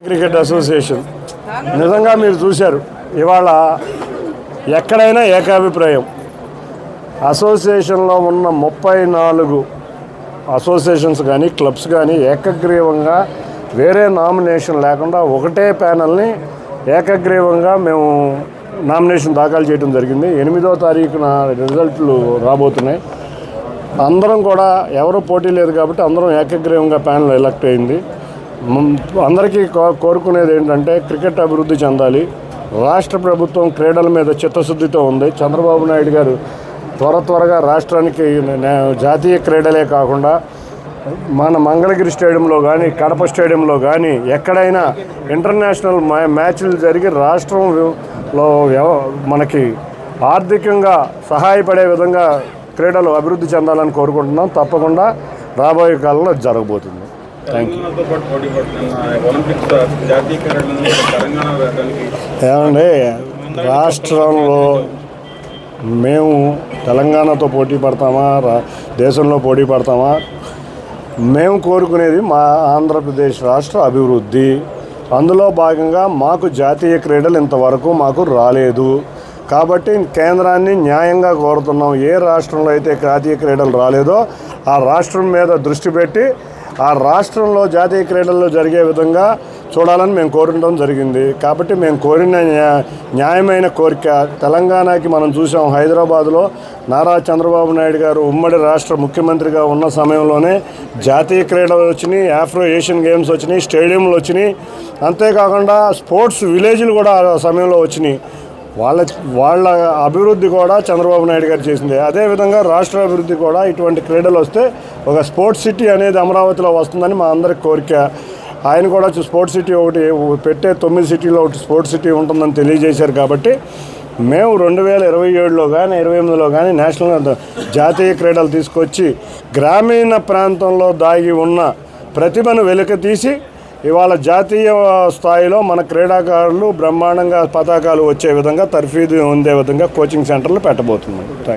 Cricket association నిజంగా మీరు చూశారు. ఇవాళ ఎక్కడైనా ఏకాభిప్రాయం. అసోసియేషన్లో ఉన్న 34 అసోసియేషన్స్ కానీ క్లబ్స్ కానీ ఏకగ్రీవంగా వేరే నామినేషన్ లేకుండా ఒకటే ప్యానల్ని ఏకగ్రీవంగా మేము నామినేషన్ దాఖలు చేయడం జరిగింది. 8వ తారీఖున రిజల్ట్లు రాబోతున్నాయి. అందరం కూడా ఎవరు పోటీ లేదు కాబట్టి అందరం ఏకగ్రీవంగా ప్యానల్ ఎలక్ట్ అయింది. అందరికీ కోరుకునేది ఏంటంటే క్రికెట్ అభివృద్ధి చెందాలి. రాష్ట్ర ప్రభుత్వం క్రీడల మీద చిత్తశుద్ధితో ఉంది. చంద్రబాబు నాయుడు గారు త్వరగా రాష్ట్రానికి జాతీయ క్రీడలే కాకుండా మన మంగళగిరి స్టేడియంలో కానీ కడప స్టేడియంలో కానీ ఎక్కడైనా ఇంటర్నేషనల్ మ్యాచ్లు జరిగి రాష్ట్రంలో మనకి ఆర్థికంగా సహాయపడే విధంగా క్రీడలు అభివృద్ధి చెందాలని కోరుకుంటున్నాం. తప్పకుండా రాబోయే కాలంలో జరగబోతుంది. Thank you. ఏమండి, రాష్ట్రంలో మేము తెలంగాణతో పోటీ పడతామా, దేశంలో పోటీ పడతామా? మేము కోరుకునేది మా ఆంధ్రప్రదేశ్ రాష్ట్ర అభివృద్ధి. అందులో భాగంగా మాకు జాతీయ క్రీడలు ఇంతవరకు మాకు రాలేదు కాబట్టి కేంద్రాన్ని న్యాయంగా కోరుతున్నాం. ఏ రాష్ట్రంలో అయితే జాతీయ క్రీడలు రాలేదో ఆ రాష్ట్రం మీద దృష్టి పెట్టి ఆ రాష్ట్రంలో జాతీయ క్రీడల్లో జరిగే విధంగా చూడాలని మేము కోరడం జరిగింది. కాబట్టి మేము కోరిన న్యాయమైన కోరిక తెలంగాణకి మనం చూసాం. హైదరాబాద్లో నారా చంద్రబాబు నాయుడు గారు ఉమ్మడి రాష్ట్ర ముఖ్యమంత్రిగా ఉన్న సమయంలోనే జాతీయ క్రీడలు వచ్చినాయి, ఆఫ్రో ఏషియన్ గేమ్స్ వచ్చినాయి, స్టేడియంలు వచ్చినాయి. అంతేకాకుండా స్పోర్ట్స్ విలేజ్లు కూడా ఆ సమయంలో వచ్చినాయి. వాళ్ళ అభివృద్ధి కూడా చంద్రబాబు నాయుడు గారు చేసింది. అదేవిధంగా రాష్ట్ర అభివృద్ధి కూడా ఇటువంటి క్రీడలు వస్తే ఒక స్పోర్ట్స్ సిటీ అనేది అమరావతిలో వస్తుందని మా అందరి కోరిక. ఆయన కూడా స్పోర్ట్స్ సిటీ ఒకటి పెట్టే 9 సిటీలో ఒకటి స్పోర్ట్స్ సిటీ ఉంటుందని తెలియజేశారు. కాబట్టి మేము 2027లో కానీ 28లో కానీ నేషనల్ జాతీయ క్రీడలు తీసుకొచ్చి గ్రామీణ ప్రాంతంలో దాగి ఉన్న ప్రతిభను వెలికితీసి ఇవాళ జాతీయ స్థాయిలో మన క్రీడాకారులు బ్రహ్మాండంగా పతాకాలు వచ్చే విధంగా తర్ఫీదు ఉండే విధంగా కోచింగ్ సెంటర్లు పెట్టబోతున్నాం.